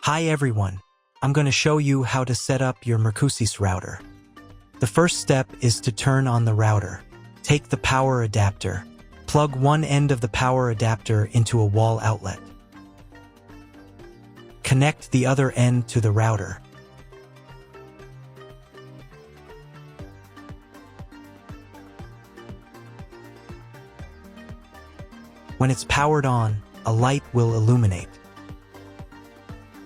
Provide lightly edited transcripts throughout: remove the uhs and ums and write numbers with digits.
Hi everyone, I'm going to show you how to set up your Mercusys router. The first step is to turn on the router. Take the power adapter. Plug one end of the power adapter into a wall outlet. Connect the other end to the router. When it's powered on, a light will illuminate.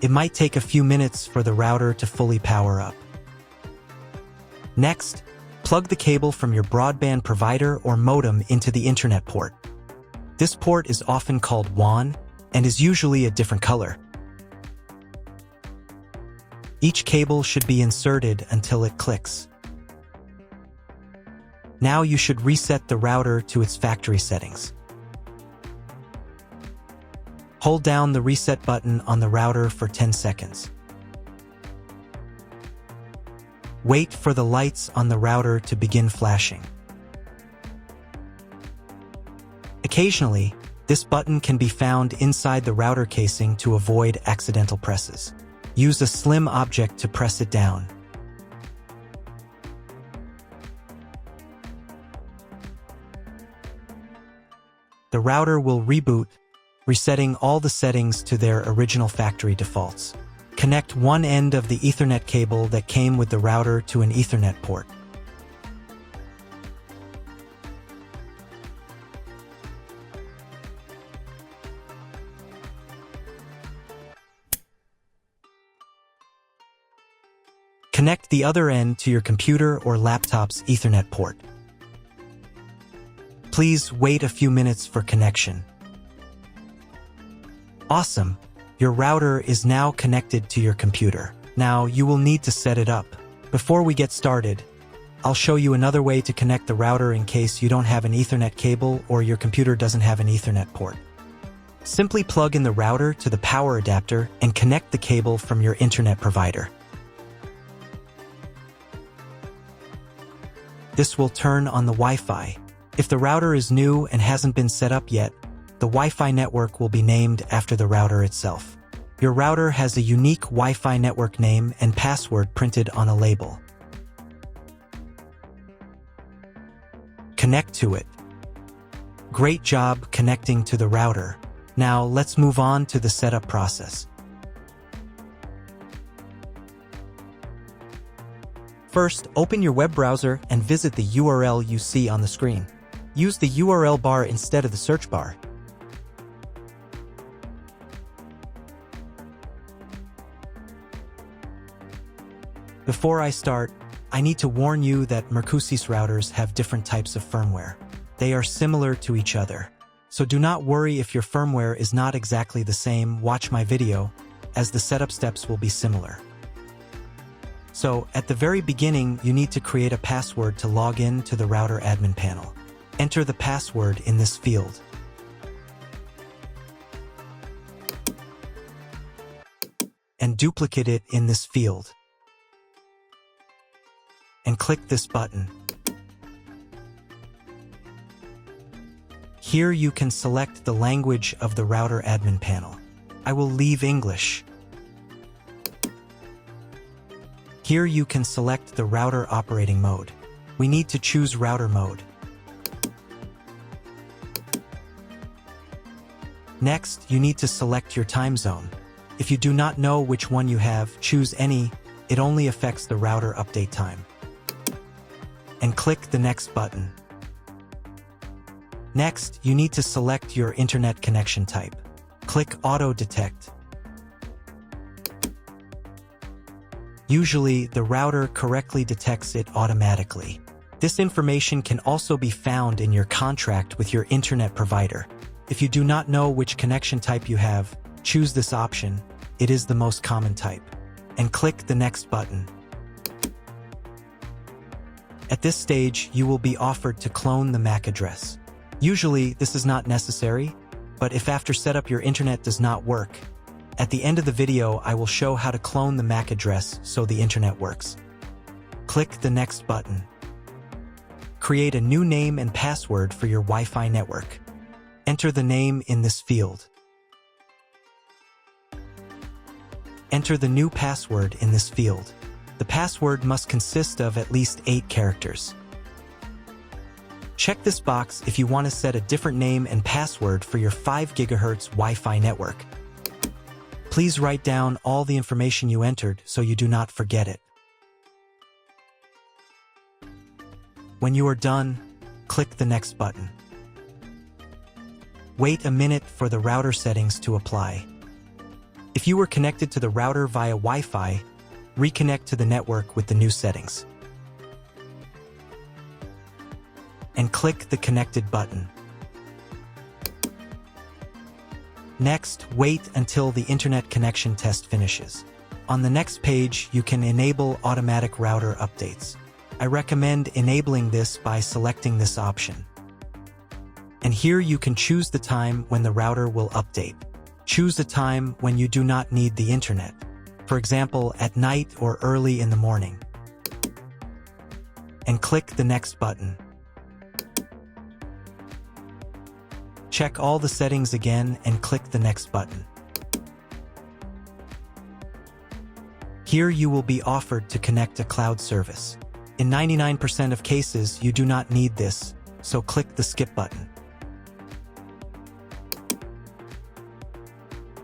It might take a few minutes for the router to fully power up. Next, plug the cable from your broadband provider or modem into the Internet port. This port is often called WAN and is usually a different color. Each cable should be inserted until it clicks. Now you should reset the router to its factory settings. Hold down the reset button on the router for 10 seconds. Wait for the lights on the router to begin flashing. Occasionally, this button can be found inside the router casing to avoid accidental presses. Use a slim object to press it down. The router will reboot, resetting all the settings to their original factory defaults. Connect one end of the Ethernet cable that came with the router to an Ethernet port. Connect the other end to your computer or laptop's Ethernet port. Please wait a few minutes for connection. Awesome! Your router is now connected to your computer. Now you will need to set it up. Before we get started, I'll show you another way to connect the router in case you don't have an Ethernet cable or your computer doesn't have an Ethernet port. Simply plug in the router to the power adapter and connect the cable from your internet provider. This will turn on the Wi-Fi. If the router is new and hasn't been set up yet, the Wi-Fi network will be named after the router itself. Your router has a unique Wi-Fi network name and password printed on a label. Connect to it. Great job connecting to the router. Now let's move on to the setup process. First, open your web browser and visit the URL you see on the screen. Use the URL bar instead of the search bar. Before I start, I need to warn you that Mercusys routers have different types of firmware. They are similar to each other. So do not worry if your firmware is not exactly the same. Watch my video, as the setup steps will be similar. So, at the very beginning, you need to create a password to log in to the router admin panel. Enter the password in this field. And duplicate it in this field. And click this button. Here you can select the language of the router admin panel. I will leave English. Here you can select the router operating mode. We need to choose router mode. Next, you need to select your time zone. If you do not know which one you have, choose any. It only affects the router update time. And click the next button. Next, you need to select your internet connection type. Click Auto Detect. Usually, the router correctly detects it automatically. This information can also be found in your contract with your internet provider. If you do not know which connection type you have, choose this option. It is the most common type. And click the next button. At this stage, you will be offered to clone the MAC address. Usually, this is not necessary, but if after setup your internet does not work, at the end of the video I will show how to clone the MAC address so the internet works. Click the next button. Create a new name and password for your Wi-Fi network. Enter the name in this field. Enter the new password in this field. The password must consist of at least 8 characters. Check this box if you want to set a different name and password for your 5 GHz Wi-Fi network. Please write down all the information you entered so you do not forget it. When you are done, click the Next button. Wait a minute for the router settings to apply. If you were connected to the router via Wi-Fi, reconnect to the network with the new settings. And click the Connected button. Next, wait until the internet connection test finishes. On the next page, you can enable automatic router updates. I recommend enabling this by selecting this option. And here you can choose the time when the router will update. Choose a time when you do not need the internet. For example, at night or early in the morning. And click the Next button. Check all the settings again and click the Next button. Here you will be offered to connect a cloud service. In 99% of cases, you do not need this, so click the Skip button.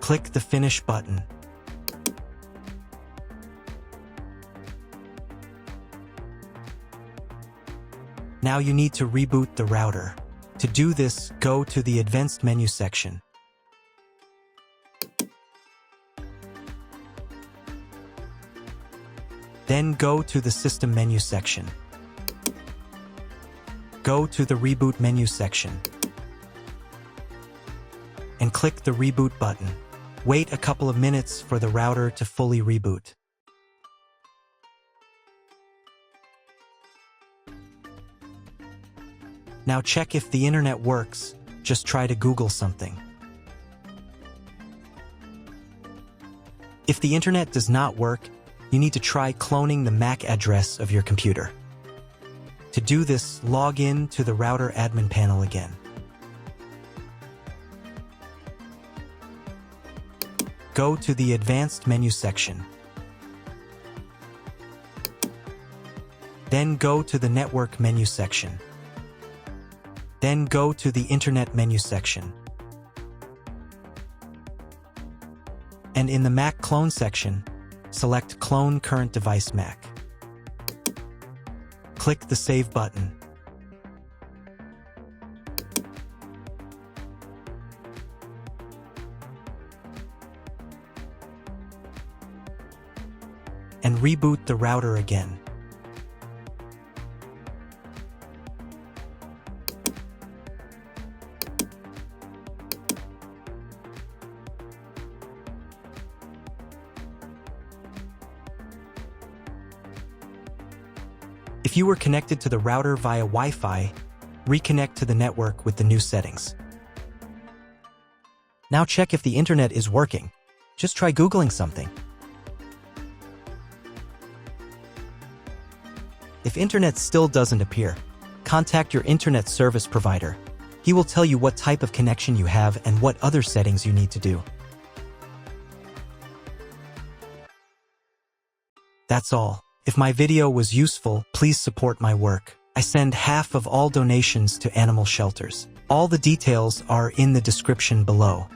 Click the Finish button. Now you need to reboot the router. To do this, go to the Advanced menu section. Then go to the System menu section. Go to the Reboot menu section. And click the Reboot button. Wait a couple of minutes for the router to fully reboot. Now check if the internet works. Just try to Google something. If the internet does not work, you need to try cloning the MAC address of your computer. To do this, log in to the router admin panel again. Go to the Advanced menu section. Then go to the Network menu section. Then go to the Internet menu section. And in the Mac Clone section, select Clone Current Device Mac. Click the Save button. And reboot the router again. If you were connected to the router via Wi-Fi, reconnect to the network with the new settings. Now check if the internet is working. Just try Googling something. If internet still doesn't appear, contact your internet service provider. He will tell you what type of connection you have and what other settings you need to do. That's all. If my video was useful, please support my work. I send half of all donations to animal shelters. All the details are in the description below.